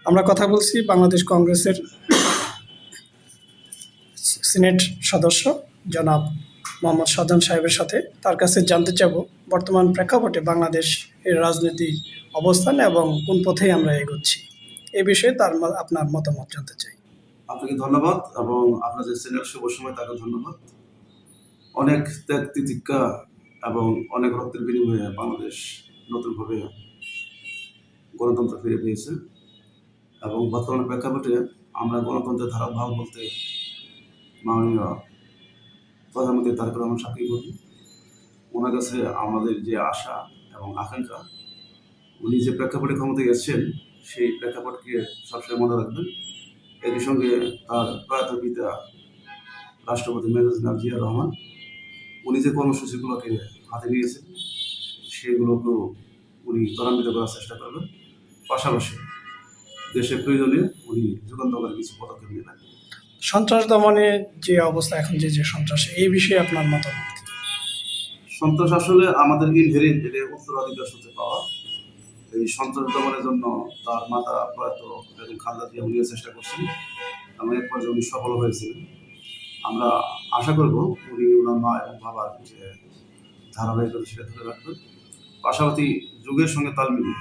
আমরা কথা বলছি বাংলাদেশ কংগ্রেসের সিনেট সদস্য জনাব মোহাম্মদ শাহজাহান সাহেবের সাথে। তার কাছে জানতে চাব বর্তমান প্রেক্ষাপটে বাংলাদেশের রাজনীতি অবস্থান এবং কোন পথে আমরা এগোচ্ছি, এ বিষয়ে আপনার মতামত জানতে চাই। আপনাকে ধন্যবাদ এবং আপনার যে চ্যানেল শুভ সময় তাকে ধন্যবাদ। অনেক ত্যাগ তিতিক্ষা এবং অনেক রক্তের বিনিময়ে বাংলাদেশ নতুনভাবে গণতন্ত্র ফিরে পেয়েছে এবং বর্তমান প্রেক্ষাপটে আমরা গণতন্ত্রের ধারাভাগ বলতে মাননীয় প্রধানমন্ত্রী তারেক রহমান সাক্ষী করি। ওনার কাছে আমাদের যে আশা এবং আকাঙ্ক্ষা, উনি যে প্রেক্ষাপটে ক্ষমতায় এসেছেন সেই প্রেক্ষাপটকে সবসময় মনে রাখবেন। একই সঙ্গে তার প্রয়াত পিতা রাষ্ট্রপতি মেজর জিয়া রহমান উনি যে কর্মসূচিগুলোকে হাতে নিয়েছেন সেগুলোকেও উনি ত্বরান্বিত করার চেষ্টা করবেন। পাশাপাশি দেশের প্রয়োজনে উনি যুগান্তকারী কিছু পদক্ষেপ নেবেন। সন্ত্রাস দমনে যে অবস্থা এখন যে সন্ত্রাস, এই বিষয়ে আপনার মতামত কি? সন্ত্রাস আসলে আমাদের ইনহেরিট, এটা উত্তরাধিকার সূত্রে পাওয়া। এই সন্ত্রাস দমনের জন্য তার মাতা প্রয়াত বেগম খালেদা জিয়া উনিও চেষ্টা করছেন এবং এক পর্যায়ে উনি সফল হয়েছিলেন। আমরা আশা করব উনি ওনার মা এবং বাবার যে ধারাবাহিকতা সেটা ধরে রাখবেন। পাশাপাশি যুগের সঙ্গে তাল মিলিয়ে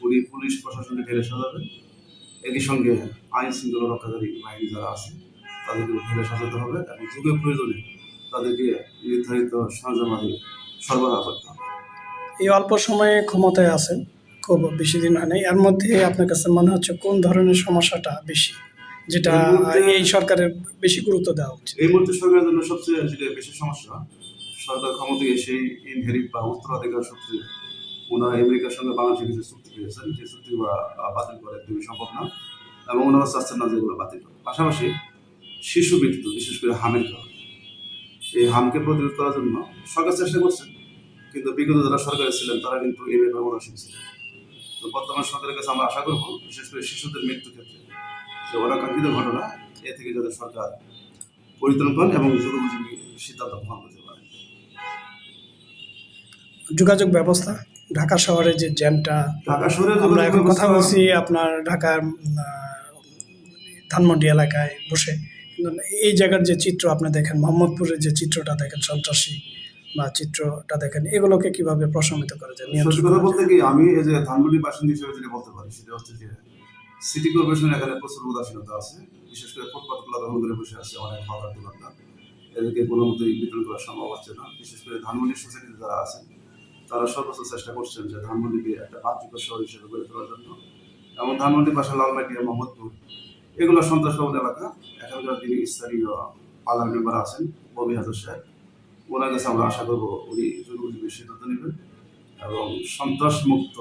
উনি পুলিশ প্রশাসনকে ঢেলে সাজাবেন। একই সঙ্গে আইন শৃঙ্খলা রক্ষাকারী বাহিনী যারা আছে তাদেরকে ঢেলে সাজাতে হবে এবং যুগের প্রয়োজনে তাদেরকে নির্ধারিত সরঞ্জামাদি সরবরাহ করতে হবে। এই অল্প সময়ে ক্ষমতায় আছেন, খুব বেশি দিন হয় নাই, এর মধ্যে আপনার কাছে মনে হচ্ছে কোন ধরনের সমস্যাটা বেশি, যেটা এই সরকারের বেশি গুরুত্ব দেওয়া উচিত? এই মুহূর্তে সরকারের জন্য সবচেয়ে যেটা বেশি সমস্যা, সরকার ক্ষমতায় এসেই ইনহেরিট বা উত্তরাধিকার সূত্রে ওনারা আমেরিকার সঙ্গে বাংলাদেশের কিছু চুক্তি পেয়েছেন, যে চুক্তি বাতিল করা একদমই সম্ভব না এবং ওনারা চাচ্ছেন না যেগুলো বাতিল করে। পাশাপাশি শিশু মৃত্যু, বিশেষ করে হামের কারণে, এই হামকে প্রতিরোধ করার জন্য সরকার চেষ্টা করছেন, কিন্তু বিগত যারা সরকারে ছিলেন তারা কিন্তু এই ব্যাপারে উদাসীন ছিলেন। তো বর্তমান সরকারের কাছে আমরা আশা করবো, বিশেষ করে শিশুদের মৃত্যু ক্ষেত্রে যে অনাকাঙ্ক্ষিত ঘটনা, এ থেকে যাতে সরকার পরিত্রাণ পান এবং যুগোপযোগী সিদ্ধান্ত গ্রহণ করতে পারে। যোগাযোগ ব্যবস্থা, ঢাকা শহরে যে জ্যামটা, ঢাকা শহরে আমরা এখন কথা বলছি আপনার ঢাকার ধানমন্ডি এলাকায় বসে, কিন্তু এই জায়গার যে চিত্র আপনি দেখেন, মোহাম্মদপুরের যে চিত্রটা দেখেন, সন্ত্রাসী বা চিত্রটা দেখেন, এগুলোকে কিভাবে প্রশমিত করা যায়? সত্যি কথা বলতে কি, আমি এই যে ধানমন্ডি বাসিন্দা হিসেবে যেটা বলতে পারি সেটা হচ্ছে যে সিটি কর্পোরেশন এখানে প্রচুর উদাসীনতা আছে। বিশেষ করে ফুটপাতগুলো দখল করে বসে আছে অনেক হকার দোকানদার, এদেরকে কোনো মতোই বিতরণ করা সম্ভব হচ্ছে না। বিশেষ করে ধানমন্ডি সোসাইটিতে যারা আছেন তারা সর্বোচ্চ চেষ্টা করছেন যে ধানমন্ডিকে একটা বাহ্যিক শহর হিসেবে গড়ে তোলার জন্য। এবং ধানমন্ডির পাশে লালমাটিয়া, মোহাম্মদপুর, এগুলো সন্ত্রাসবাদ এলাকা। এখানকার যিনি স্থানীয় পার্লামেন্ট মেম্বার আছেন ববি হাজার সাহেব, ওনার কাছে আমরা আশা করবো উনি যুগোপযোগী সিদ্ধান্ত নেবেন এবং সন্ত্রাস মুক্ত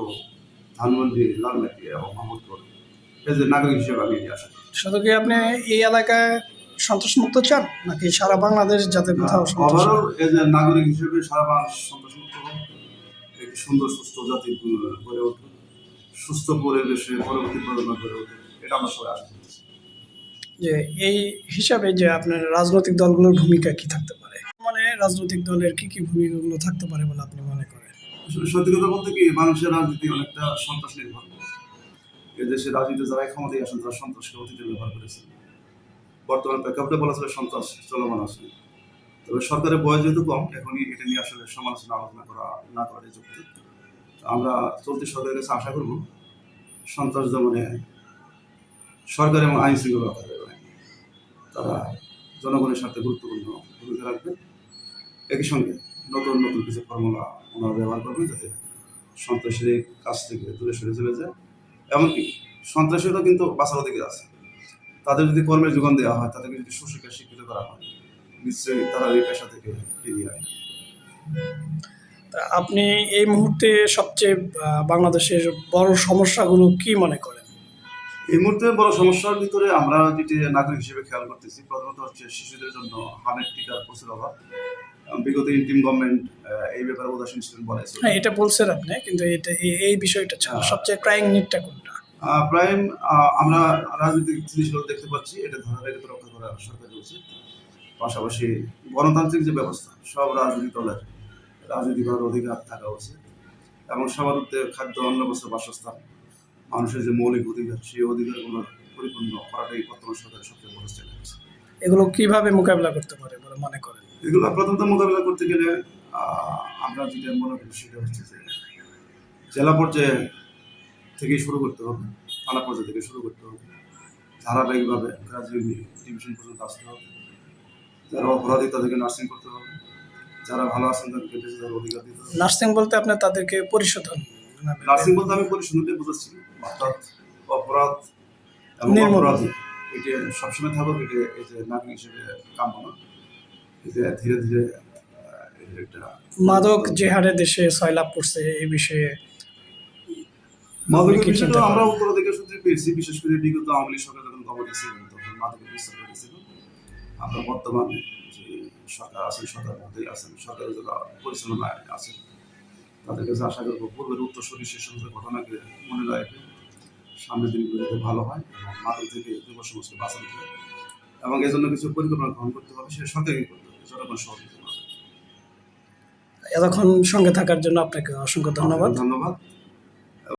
ধানমন্ডি, লালমাটিয়া এবং মোহাম্মদপুর এই যে নাগরিক হিসেবে আমি আশা করি। শুধু কি আপনি এই এলাকায় সন্ত্রাস মুক্ত চান, নাকি সারা বাংলাদেশ যাতে কোথাও ওভারঅল এই যে নাগরিক হিসেবে সারা বাংলাদেশ সন্ত্রাস মুক্ত হোক, একটি সুন্দর সুস্থ জাতি গড়ে উঠুক, সুস্থ পরিবেশে পরবর্তী প্রজন্ম গড়ে উঠুক, এটা আমরা সবাই আশা করছি। যে এই হিসাবে যে আপনার রাজনৈতিক দলগুলোর ভূমিকা কি থাকতে পারে, মানে রাজনৈতিক দলের কি ভূমিকাগুলো থাকতে পারে বলে আপনি মনে করেন? সত্যি কথা বলতে কি, মানুষের রাজনীতি অনেকটা সন্ত্রাস নির্ভর। এদেশে রাজনীতি যারা ক্ষমতায় আসেন তারা সন্ত্রাসকে অতীতে ব্যবহার করেছেন। বর্তমান প্রেক্ষাপটে বলা চলে সন্ত্রাস চলমান আছে। তবে সরকারের বয়স যেহেতু কম, এখনই এটা নিয়ে আসলে সমালোচনা আলোচনা করা না করাটাই যুক্তি। আমরা চলতি সরকারের কাছে আশা করব সন্ত্রাস দমনে সরকার এবং আইন শৃঙ্খলা রক্ষাকারী বাহিনী তারা জনগণের স্বার্থে গুরুত্বপূর্ণ ভূমিকা রাখবেন। একই সঙ্গে নতুন নতুন কিছু ফর্মুলা ওনারা ব্যবহার করবেন যাতে সন্ত্রাসের কাছ থেকে দূরে সরে চলে যায়। এমনকি সন্ত্রাসীরা কিন্তু বাঁচার অধিকার আছে, তাদের যদি কর্মের যোগান দেওয়া হয়, তাদেরকে যদি সুশিক্ষা শিক্ষিত করা হয়, নিশ্চয়ই তারা এই পেশা থেকে বেরিয়ে আসবে। আপনি এই মুহূর্তে সবচেয়ে বাংলাদেশের বড় সমস্যাগুলো কি মনে করেন? এই মুহূর্তে বড় সমস্যার ভিতরে আমরা যেটি নাগরিক হিসেবে খেয়াল করতেছি, প্রথমত হচ্ছে শিশুদের জন্য হামের টিকার প্রচুর অভাব। বিগত ইন্টিম গভর্নমেন্ট এই ব্যাপারে উদাসীন ছিলেন বলে। হ্যাঁ, এটা বলছেন আপনি, কিন্তু এটা এই বিষয়টা ছাড়া সবচেয়ে ক্রাইং নিডটা কোনটা? প্রাইম আমরা রাজনৈতিক জিনিসগুলো দেখতে পাচ্ছি, এটা ধারাবাহিকতা রক্ষা করা সরকারের উচিত। পাশাপাশি গণতান্ত্রিক যে ব্যবস্থা, সব রাজনৈতিক দলের রাজনীতি করার অধিকার থাকা উচিত এবং সবার খাদ্য, অন্ন, বস্ত্র, বাসস্থান, মানুষের যে মৌলিক অধিকার, সেই অধিকারগুলো পরিপূর্ণ করাটাই বর্তমান সরকারের সবচেয়ে বড় চ্যালেঞ্জ। এগুলো কিভাবে মোকাবিলা করতে পারে বলে মনে করেন? এগুলো প্রথমত মোকাবিলা করতে গেলে আমরা যেটা মনে করি সেটা হচ্ছে যে জেলা পর্যায়ে থেকেই শুরু করতে হবে, থানা পর্যায়ে থেকে শুরু করতে হবে, ধারাবাহিকভাবে গ্রাজুয়েট ডিভিশন পর্যন্ত আসতে হবে। যারা অপরাধী তাদেরকে নার্সিং করতে হবে, যারা ভালো আছেন তাদেরকে বেঁচে যাওয়ার অধিকার দিতে হবে। নার্সিং বলতে আপনি তাদেরকে পরিশোধন নার্সিং বলতে আমি পরিশুদ্ধতে বুঝাচ্ছি, অর্থাৎ অপরাধ এবং নির্মূল। অপরাধী এটা সবসময় থাকুক, এটা এই যে নাগরিক হিসেবে কাম্য না। এটা ধীরে ধীরে এটা একটা মাদক যে হারে দেশে ছয়লাভ করছে এই বিষয়ে মাদকের কি চিন্তা বিষয়টা আমরা করেন? উত্তরাধিকার সূত্রে পেয়েছি, বিশেষ করে বিগত আওয়ামী লীগ সরকার যখন ক্ষমতা ছিল তখন মাদকের বিস্তার ঘটেছিল। আমরা বর্তমান যে সরকার আছেন, সরকার মধ্যেই আছেন, সরকারের যারা পরিচালনায় আছেন তাদের কাছে আশা করবো পূর্বের উত্তরসূরি সে সমস্ত ঘটনাকে মনে রাখে সামনের দিনগুলো যাতে ভালো হয় এবং মাদক থেকে যুব সমাজকে বাঁচানো যায় এবং এই জন্য কিছু পরিকল্পনা গ্রহণ করতে হবে, সেটা সরকারই করতে হবে, জনগণ সহযোগিতা করবে। এতক্ষণ সঙ্গে থাকার জন্য আপনাকে অসংখ্য ধন্যবাদ। ধন্যবাদ।